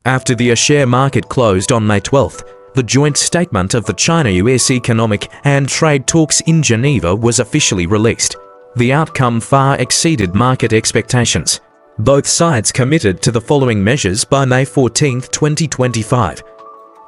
After the share market closed on May 12th, the joint statement of the China-US economic and trade talks in Geneva was officially released. The outcome far exceeded market expectations. Both sides committed to the following measures by May 14, 2025.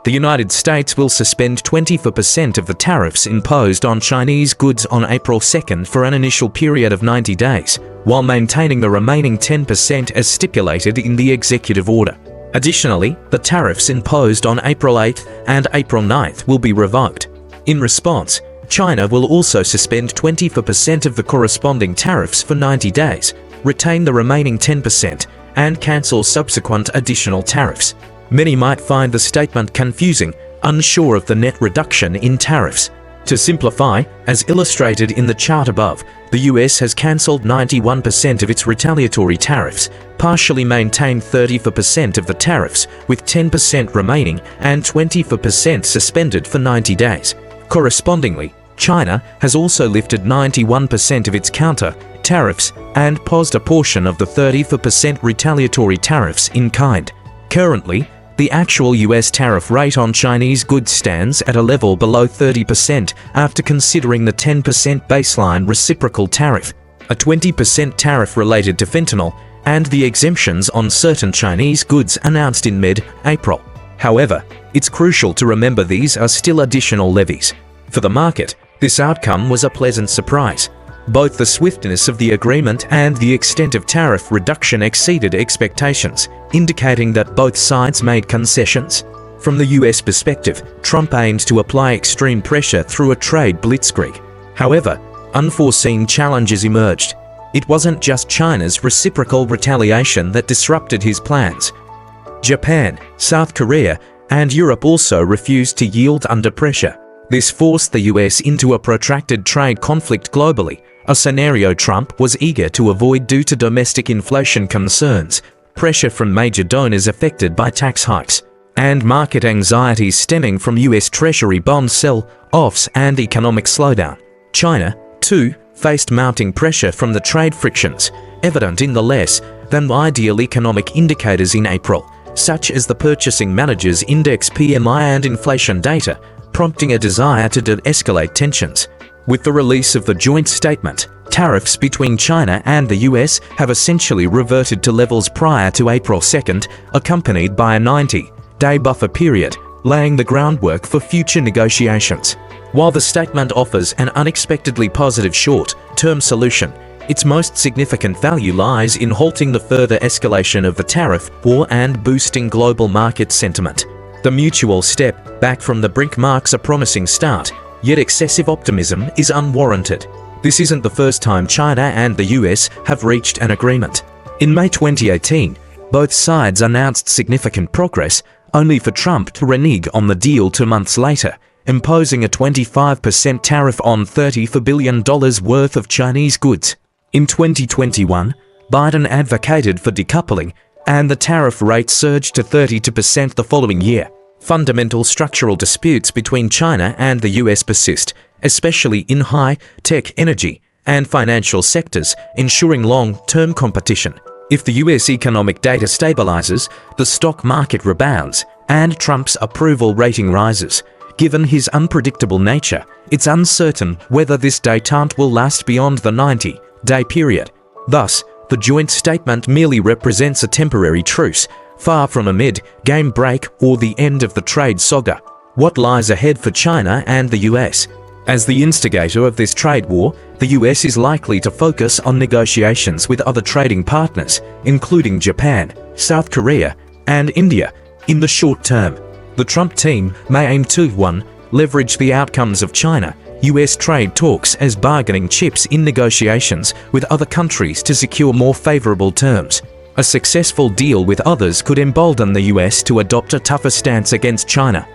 The United States will suspend 24% of the tariffs imposed on Chinese goods on April 2nd for an initial period of 90 days, while maintaining the remaining 10% as stipulated in the executive order. Additionally, the tariffs imposed on April 8th and April 9th will be revoked. In response, China will also suspend 24% of the corresponding tariffs for 90 days, retain the remaining 10%, and cancel subsequent additional tariffs. Many might find the statement confusing, unsure of the net reduction in tariffs. To simplify, as illustrated in the chart above, the US has cancelled 91% of its retaliatory tariffs, partially maintained 34% of the tariffs, with 10% remaining and 24% suspended for 90 days. Correspondingly, China has also lifted 91% of its counter tariffs and paused a portion of the 34% retaliatory tariffs in kind. Currently, the actual US tariff rate on Chinese goods stands at a level below 30% after considering the 10% baseline reciprocal tariff, a 20% tariff related to fentanyl, and the exemptions on certain Chinese goods announced in mid-April. However, it's crucial to remember these are still additional levies. For the market, this outcome was a pleasant surprise. Both the swiftness of the agreement and the extent of tariff reduction exceeded expectations, indicating that both sides made concessions. From the US perspective, Trump aimed to apply extreme pressure through a trade blitzkrieg. However, unforeseen challenges emerged. It wasn't just China's reciprocal retaliation that disrupted his plans. Japan, South Korea, and Europe also refused to yield under pressure. This forced the US into a protracted trade conflict globally, a scenario Trump was eager to avoid due to domestic inflation concerns, pressure from major donors affected by tax hikes, and market anxieties stemming from US Treasury bond sell-offs and economic slowdown. China, too, faced mounting pressure from the trade frictions, evident in the less than ideal economic indicators in April, such as the Purchasing Managers' Index PMI and inflation data, prompting a desire to de-escalate tensions. With the release of the joint statement, tariffs between China and the US have essentially reverted to levels prior to April 2nd, accompanied by a 90-day buffer period, laying the groundwork for future negotiations. While the statement offers an unexpectedly positive short-term solution, its most significant value lies in halting the further escalation of the tariff war and boosting global market sentiment. The mutual step back from the brink marks a promising start, yet excessive optimism is unwarranted. This isn't the first time China and the US have reached an agreement. In May 2018, both sides announced significant progress, only for Trump to renege on the deal 2 months later, imposing a 25% tariff on $34 billion worth of Chinese goods. In 2021, Biden advocated for decoupling, and the tariff rate surged to 32% the following year. Fundamental structural disputes between China and the US persist, especially in high-tech energy and financial sectors, ensuring long-term competition. If the US economic data stabilizes, the stock market rebounds, and Trump's approval rating rises. Given his unpredictable nature, it's uncertain whether this détente will last beyond the 90-day period. Thus, the joint statement merely represents a temporary truce, far from a mid-game break or the end of the trade saga. What lies ahead for China and the US? As the instigator of this trade war, the US is likely to focus on negotiations with other trading partners, including Japan, South Korea, and India. In the short term, the Trump team may aim to 1. Leverage the outcomes of China-US trade talks as bargaining chips in negotiations with other countries to secure more favorable terms. A successful deal with others could embolden the US to adopt a tougher stance against China.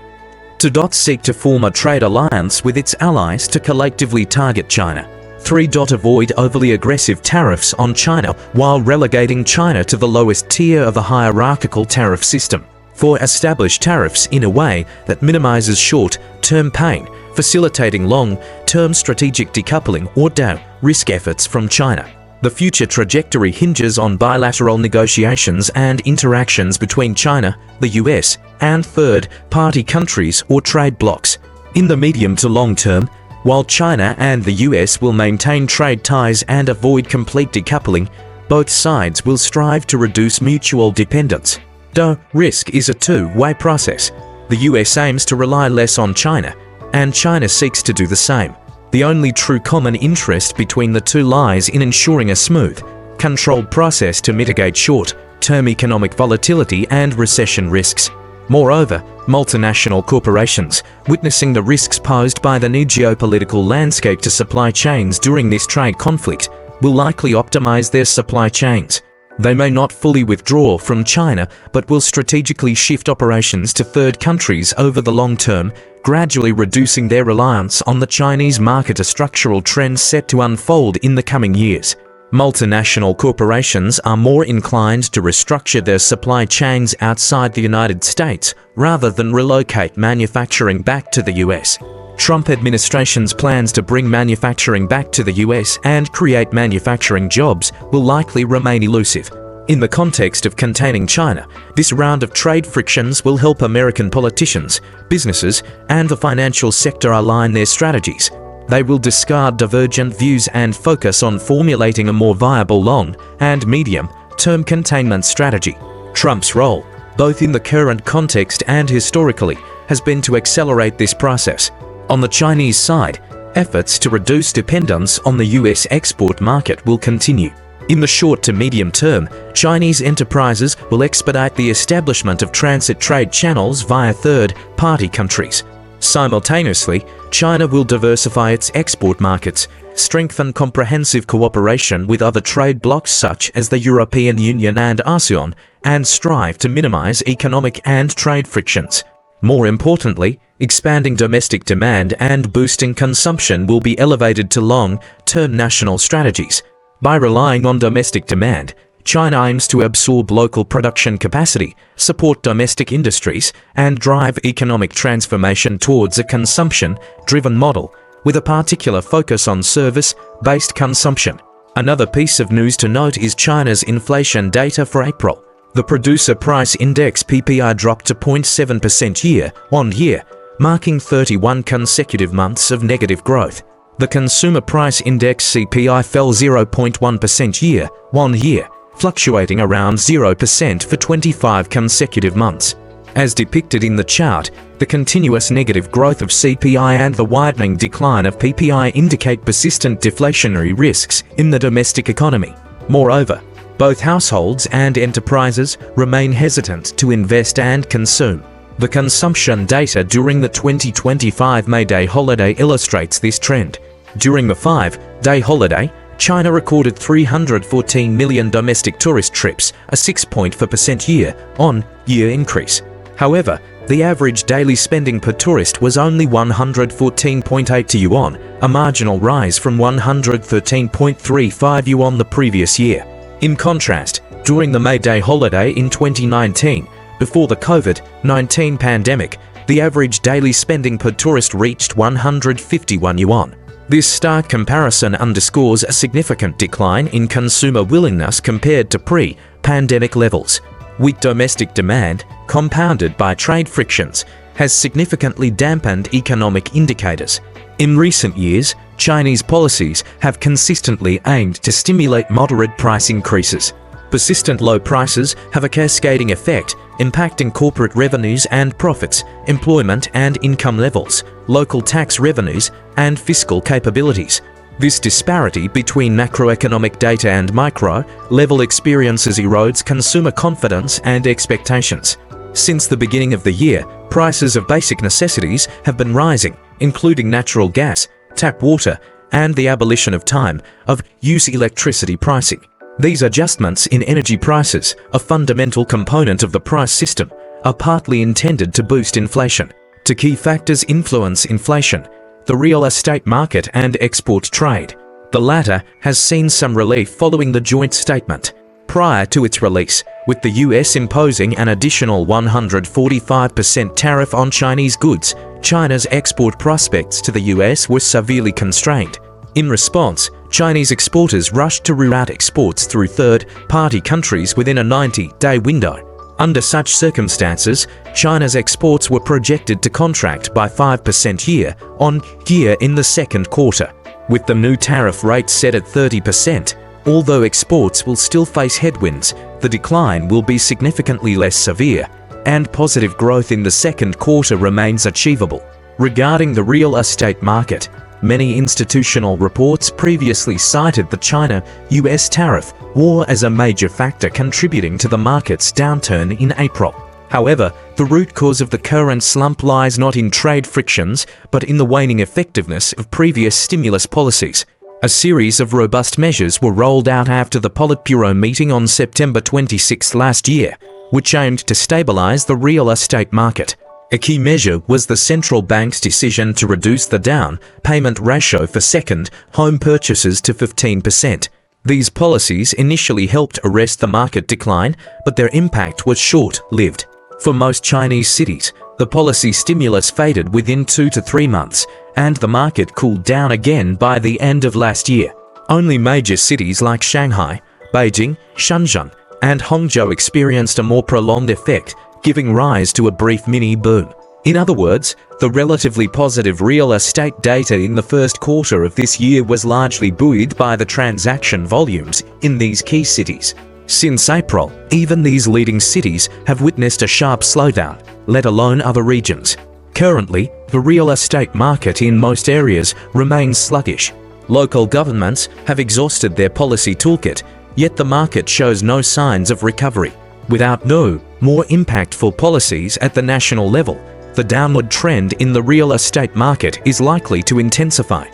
2. Seek to form a trade alliance with its allies to collectively target China. 3. Avoid overly aggressive tariffs on China while relegating China to the lowest tier of the hierarchical tariff system. 4. Establish tariffs in a way that minimizes short-term pain, facilitating long-term strategic decoupling or down risk efforts from China. The future trajectory hinges on bilateral negotiations and interactions between China, the US, and third-party countries or trade blocs. In the medium to long term, while China and the US will maintain trade ties and avoid complete decoupling, both sides will strive to reduce mutual dependence. Though risk is a two-way process. The US aims to rely less on China, and China seeks to do the same. The only true common interest between the two lies in ensuring a smooth, controlled process to mitigate short-term economic volatility and recession risks. Moreover, multinational corporations, witnessing the risks posed by the new geopolitical landscape to supply chains during this trade conflict, will likely optimize their supply chains. They may not fully withdraw from China, but will strategically shift operations to third countries over the long term, gradually reducing their reliance on the Chinese market, a structural trend set to unfold in the coming years. Multinational corporations are more inclined to restructure their supply chains outside the United States rather than relocate manufacturing back to the US. Trump administration's plans to bring manufacturing back to the US and create manufacturing jobs will likely remain elusive. In the context of containing China, this round of trade frictions will help American politicians, businesses, and the financial sector align their strategies. They will discard divergent views and focus on formulating a more viable long- and medium-term containment strategy. Trump's role, both in the current context and historically, has been to accelerate this process. On the Chinese side, efforts to reduce dependence on the US export market will continue. In the short to medium term, Chinese enterprises will expedite the establishment of transit trade channels via third-party countries. Simultaneously, China will diversify its export markets, strengthen comprehensive cooperation with other trade blocs such as the European Union and ASEAN, and strive to minimize economic and trade frictions. More importantly, expanding domestic demand and boosting consumption will be elevated to long-term national strategies. By relying on domestic demand, China aims to absorb local production capacity, support domestic industries, and drive economic transformation towards a consumption-driven model, with a particular focus on service-based consumption. Another piece of news to note is China's inflation data for April. The Producer Price Index (PPI) dropped to 0.7% year-on-year, marking 31 consecutive months of negative growth. The Consumer Price Index (CPI) fell 0.1% year-on-year, fluctuating around 0% for 25 consecutive months. As depicted in the chart, the continuous negative growth of CPI and the widening decline of PPI indicate persistent deflationary risks in the domestic economy. Moreover, both households and enterprises remain hesitant to invest and consume. The consumption data during the 2025 May Day holiday illustrates this trend. During the 5-day holiday, China recorded 314 million domestic tourist trips, a 6.4% year-on-year increase. However, the average daily spending per tourist was only 114.8 yuan, a marginal rise from 113.35 yuan the previous year. In contrast, during the May Day holiday in 2019, before the COVID-19 pandemic, the average daily spending per tourist reached 151 yuan. This stark comparison underscores a significant decline in consumer willingness compared to pre-pandemic levels. Weak domestic demand, compounded by trade frictions, has significantly dampened economic indicators. In recent years, Chinese policies have consistently aimed to stimulate moderate price increases. Persistent low prices have a cascading effect, impacting corporate revenues and profits, employment and income levels, local tax revenues, and fiscal capabilities. This disparity between macroeconomic data and micro-level experiences erodes consumer confidence and expectations. Since the beginning of the year, prices of basic necessities have been rising, including natural gas, tap water, and the abolition of time-of-use electricity pricing. These adjustments in energy prices, a fundamental component of the price system, are partly intended to boost inflation. Two key factors influence inflation: the real estate market and export trade. The latter has seen some relief following the joint statement. Prior to its release, with the US imposing an additional 145% tariff on Chinese goods, China's export prospects to the US were severely constrained. In response, Chinese exporters rushed to reroute exports through third-party countries within a 90-day window. Under such circumstances, China's exports were projected to contract by 5% year-on-year in the second quarter. With the new tariff rate set at 30%, although exports will still face headwinds, the decline will be significantly less severe, and positive growth in the second quarter remains achievable. Regarding the real estate market, many institutional reports previously cited the China-US tariff war as a major factor contributing to the market's downturn in April. However, the root cause of the current slump lies not in trade frictions, but in the waning effectiveness of previous stimulus policies. A series of robust measures were rolled out after the Politburo meeting on September 26 last year, which aimed to stabilize the real estate market. A key measure was the central bank's decision to reduce the down payment ratio for second home purchases to 15%. These policies initially helped arrest the market decline, but their impact was short-lived. For most Chinese cities, the policy stimulus faded within 2 to 3 months, and the market cooled down again by the end of last year. Only major cities like Shanghai, Beijing, Shenzhen, and Hangzhou experienced a more prolonged effect, giving rise to a brief mini-boom. In other words, the relatively positive real estate data in the first quarter of this year was largely buoyed by the transaction volumes in these key cities. Since April, even these leading cities have witnessed a sharp slowdown, let alone other regions. Currently, the real estate market in most areas remains sluggish. Local governments have exhausted their policy toolkit, yet the market shows no signs of recovery. Without more impactful policies at the national level, the downward trend in the real estate market is likely to intensify.